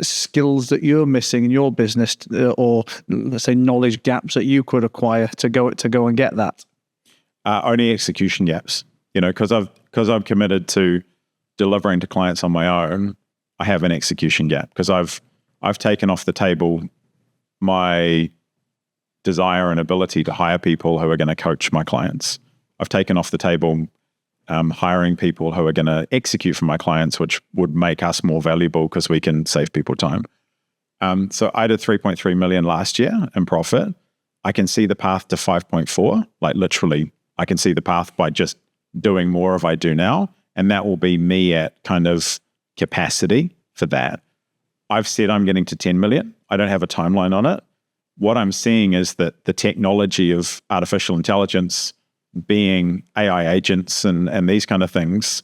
skills that you're missing in your business, or let's say knowledge gaps that you could acquire to go and get that? Only execution gaps, because I've committed to delivering to clients on my own. I have an execution gap because I've taken off the table my desire and ability to hire people who are going to coach my clients. I've taken off the table hiring people who are going to execute for my clients, which would make us more valuable because we can save people time. So I did 3.3 million last year in profit. I can see the path to 5.4, like literally I can see the path by just doing more of I do now. And that will be me at kind of capacity for that. I've said I'm getting to 10 million. I don't have a timeline on it. What I'm seeing is that the technology of artificial intelligence, being AI agents and these kind of things,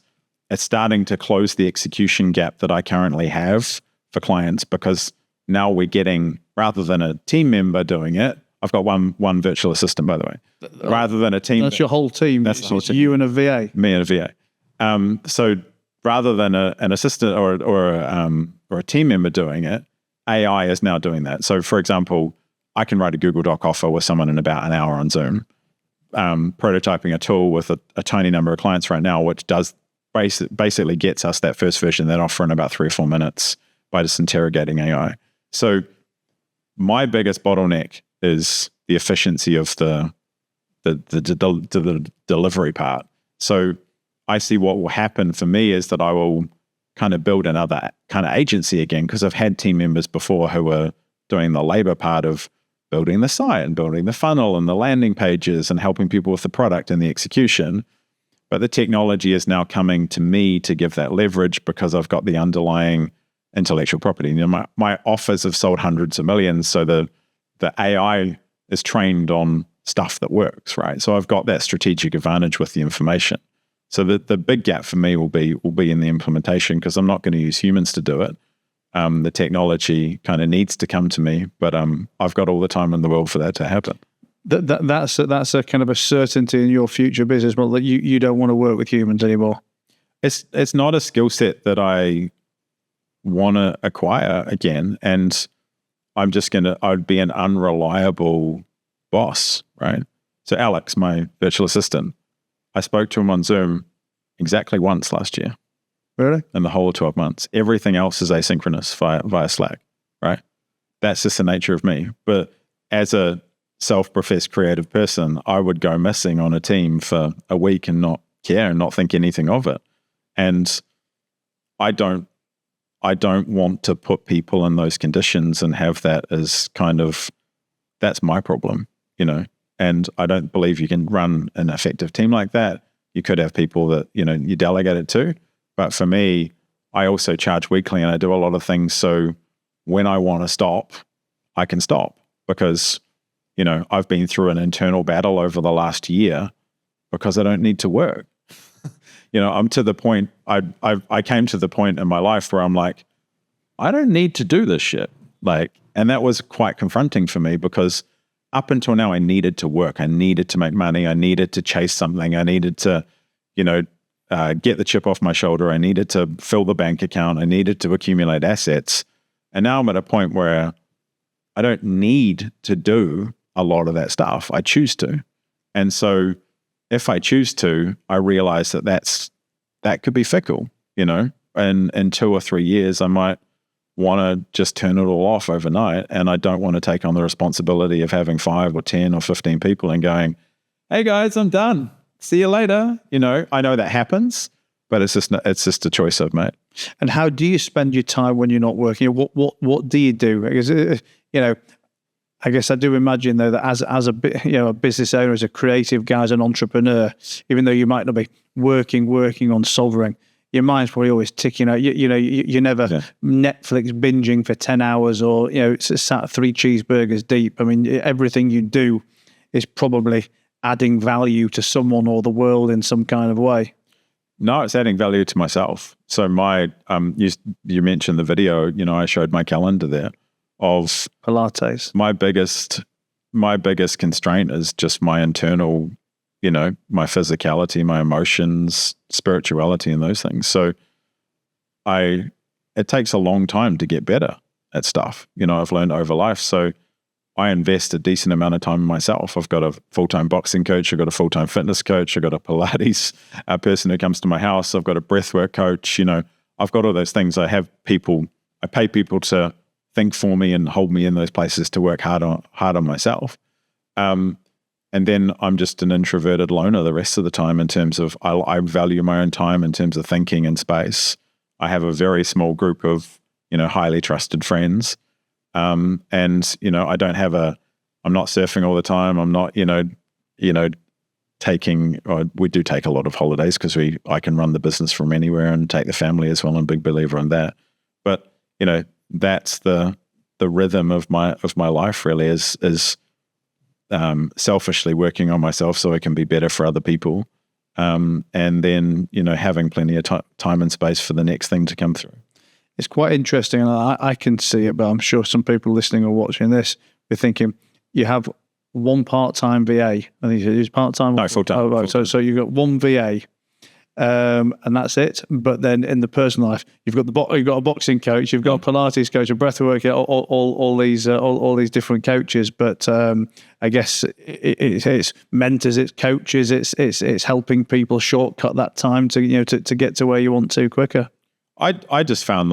it's starting to close the execution gap that I currently have for clients, because now we're getting, rather than a team member doing it, I've got one virtual assistant, by the way, rather than a team. That's your whole team. That's the whole team. You and a VA. Me and a VA. So rather than an assistant or a team member doing it, AI is now doing that. So for example, I can write a Google Doc offer with someone in about an hour on Zoom, prototyping a tool with a tiny number of clients right now, which does basically gets us that first version of that offer in about 3 or 4 minutes by just interrogating AI. So my biggest bottleneck is the efficiency of the delivery part. So I see what will happen for me is that I will kind of build another kind of agency again, because I've had team members before who were doing the labor part of building the site and building the funnel and the landing pages and helping people with the product and the execution. But the technology is now coming to me to give that leverage because I've got the underlying intellectual property. My offers have sold hundreds of millions, so the AI is trained on stuff that works, right? So I've got that strategic advantage with the information. So the big gap for me will be in the implementation, because I'm not going to use humans to do it. The technology kind of needs to come to me, but I've got all the time in the world for that to happen. That's a kind of a certainty in your future business model that you don't want to work with humans anymore. It's not a skill set that I want to acquire again, and I'd be an unreliable boss, right? So Alex, my virtual assistant, I spoke to him on Zoom exactly once last year. Really? In the whole of 12 months. Everything else is asynchronous via Slack, right? That's just the nature of me. But as a self-professed creative person, I would go missing on a team for a week and not care and not think anything of it. And I don't want to put people in those conditions and have that as kind of, that's my problem, And I don't believe you can run an effective team like that. You could have people that, you delegate it to. But for me, I also charge weekly and I do a lot of things. So when I want to stop, I can stop because, I've been through an internal battle over the last year because I don't need to work. I'm to the point, I came to the point in my life where I'm like, I don't need to do this shit. And that was quite confronting for me because up until now, I needed to work. I needed to make money. I needed to chase something. I needed to, get the chip off my shoulder. I needed to fill the bank account. I needed to accumulate assets. And now I'm at a point where I don't need to do a lot of that stuff. I choose to. And so if I choose to, I realize that could be fickle, and in 2 or 3 years, I might want to just turn it all off overnight. And I don't want to take on the responsibility of having 5 or 10 or 15 people and going, hey guys, I'm done. See you later. I know that happens, but it's just a choice I've made. And how do you spend your time when you're not working? What do you do? Because, I guess I do imagine though that as a business owner, as a creative guy, as an entrepreneur, even though you might not be working on solving, your mind's probably always ticking out. You're never Netflix binging for 10 hours or, sat 3 cheeseburgers deep. I mean, everything you do is probably adding value to someone or the world in some kind of way. No, it's adding value to myself. So you mentioned the video, I showed my calendar there of Pilates. My biggest constraint is just my internal, my physicality, my emotions, spirituality, and those things. So it takes a long time to get better at stuff. I've learned over life. So I invest a decent amount of time in myself. I've got a full-time boxing coach. I've got a full-time fitness coach. I've got a Pilates person who comes to my house. I've got a breathwork coach. I've got all those things. I pay people to think for me and hold me in those places to work hard on myself. And then I'm just an introverted loner the rest of the time in terms of I value my own time in terms of thinking and space. I have a very small group of, highly trusted friends. And, I don't have I'm not surfing all the time. I'm not, we do take a lot of holidays because I can run the business from anywhere and take the family as well. I'm a big believer in that. But, that's the rhythm of my life really is selfishly working on myself so I can be better for other people. And then, having plenty of time and space for the next thing to come through. It's quite interesting, and I can see it, but I'm sure some people listening or watching this are thinking, you have one part-time VA. I think it's part-time? No, full-time. Oh, right. So you've got one VA, and that's it. But then in the personal life, you've got a boxing coach, you've got a Pilates coach, a breathwork, all these different coaches. But I guess it's mentors, it's coaches, it's helping people shortcut that time to to get to where you want to quicker. I just found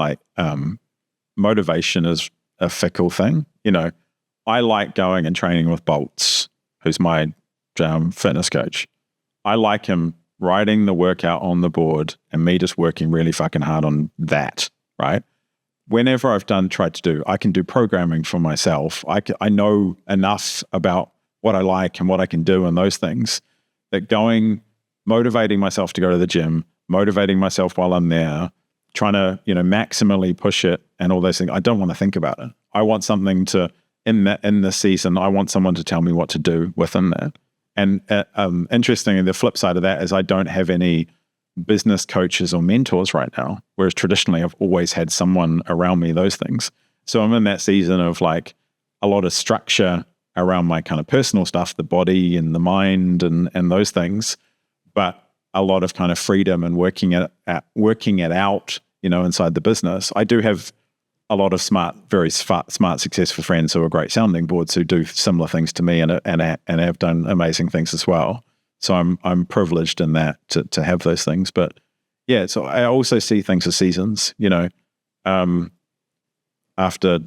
motivation is a fickle thing. I like going and training with Bolts, who's my fitness coach. I like him writing the workout on the board and me just working really fucking hard on that, right? Whenever I've tried to do, I can do programming for myself. I know enough about what I like and what I can do and those things that motivating myself to go to the gym, motivating myself while I'm there, trying to, maximally push it and all those things. I don't want to think about it. I want something in the season, I want someone to tell me what to do within that. And interestingly, the flip side of that is I don't have any business coaches or mentors right now, whereas traditionally I've always had someone around me, those things. So I'm in that season of a lot of structure around my kind of personal stuff, the body and the mind and those things, but a lot of kind of freedom and working it out, inside the business. I do have a lot of very smart, successful friends who are great sounding boards who do similar things to me and have done amazing things as well. So I'm privileged in that to have those things. But yeah, so I also see things as seasons. After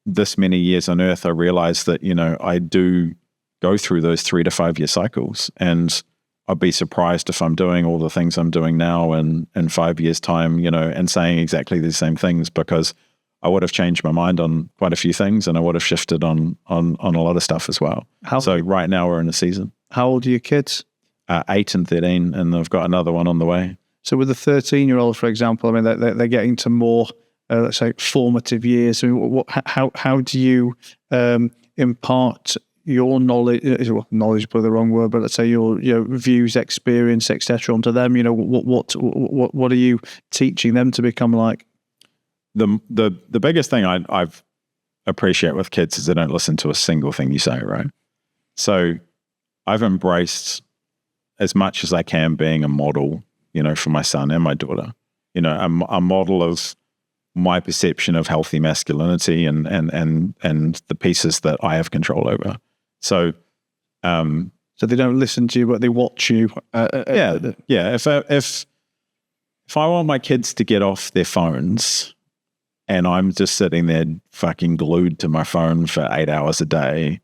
this many years on Earth, I realized that I do go through those 3 to 5 year cycles, and I'd be surprised if I'm doing all the things I'm doing now in 5 years' time, and saying exactly the same things, because I would have changed my mind on quite a few things, and I would have shifted on a lot of stuff as well. So right now we're in a season. How old are your kids? 8 and 13, and I've got another one on the way. So with the 13-year-old, for example, I mean, they're getting to more, let's say, formative years. I mean, how do you impart your knowledge? Knowledge is probably the wrong word, but let's say your views, experience, etc. onto them. What are you teaching them to become like? The biggest thing I've appreciate with kids is they don't listen to a single thing you say, right? So I've embraced as much as I can being a model, for my son and my daughter, a model of my perception of healthy masculinity and the pieces that I have control over. So they don't listen to you, but they watch you. Yeah. If I want my kids to get off their phones and I'm just sitting there fucking glued to my phone for 8 hours a day,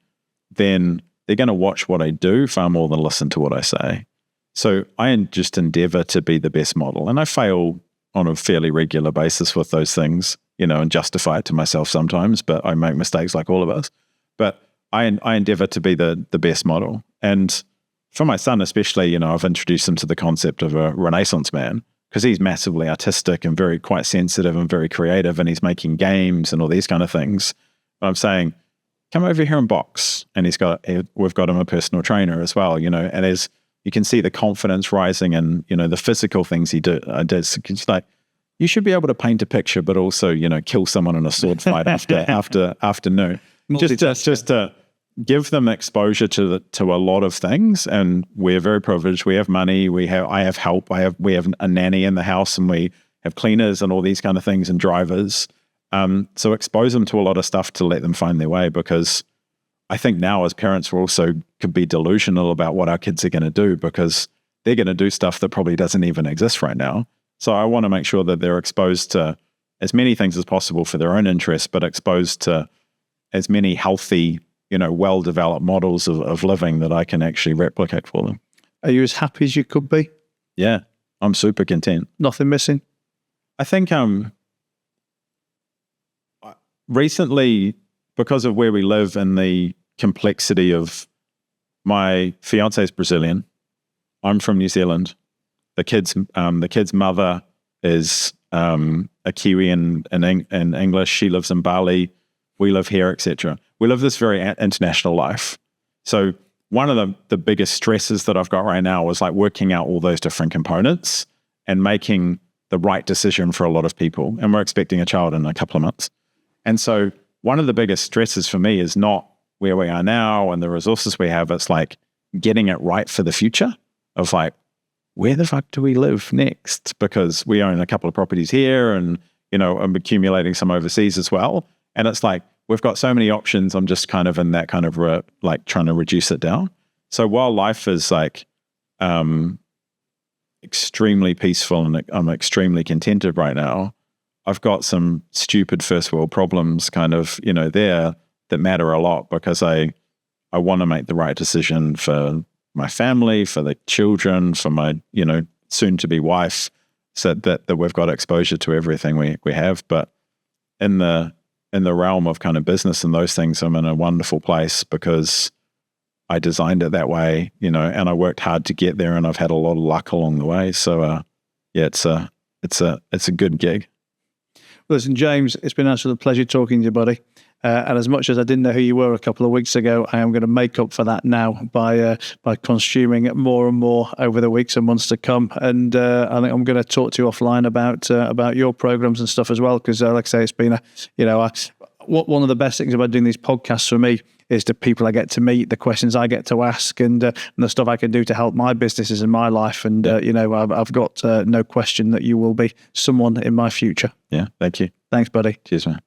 then they're going to watch what I do far more than listen to what I say. So I just endeavor to be the best model. And I fail on a fairly regular basis with those things, and justify it to myself sometimes, but I make mistakes like all of us. But I endeavor to be the best model. And for my son especially, I've introduced him to the concept of a Renaissance man, because he's massively artistic and quite sensitive and very creative, and he's making games and all these kind of things. But I'm saying, come over here and box. And we've got him a personal trainer as well, and as you can see the confidence rising and, the physical things he does. It's like, you should be able to paint a picture, but also, kill someone in a sword fight after afternoon. Just to give them exposure to a lot of things. And we're very privileged. We have money. I have help. We have a nanny in the house, and we have cleaners and all these kind of things and drivers. So expose them to a lot of stuff to let them find their way, because I think now as parents we also could be delusional about what our kids are going to do, because they're going to do stuff that probably doesn't even exist right now. So I want to make sure that they're exposed to as many things as possible for their own interests, but exposed to as many healthy, well-developed models of living that I can actually replicate for them. Are you as happy as you could be? Yeah, I'm super content. Nothing missing? I think recently, because of where we live and the complexity of my fiance is Brazilian, I'm from New Zealand. The kid's mother is a Kiwi in English. She lives in Bali. We live here, etc. We live this very international life. So one of the biggest stresses that I've got right now is like working out all those different components and making the right decision for a lot of people. And we're expecting a child in a couple of months. And so one of the biggest stresses for me is not where we are now and the resources we have. It's like getting it right for the future of like, where the fuck do we live next? Because we own a couple of properties here and, I'm accumulating some overseas as well. And it's like, we've got so many options. I'm just kind of in that kind of like trying to reduce it down. So while life is like extremely peaceful and I'm extremely contented right now, I've got some stupid first world problems kind of, there that matter a lot, because I want to make the right decision for my family, for the children, for my, soon to be wife, so that we've got exposure to everything we have. But in the realm of kind of business and those things, I'm in a wonderful place because I designed it that way, and I worked hard to get there, and I've had a lot of luck along the way. So, it's a good gig. Listen, James, it's been an absolute pleasure talking to you, buddy. And as much as I didn't know who you were a couple of weeks ago, I am going to make up for that now by consuming more and more over the weeks and months to come. And I think I'm going to talk to you offline about your programs and stuff as well, because like I say, it's been one of the best things about doing these podcasts for me is the people I get to meet, the questions I get to ask, and the stuff I can do to help my businesses and my life. And I've got no question that you will be someone in my future. Yeah, thank you. Thanks, buddy. Cheers, man.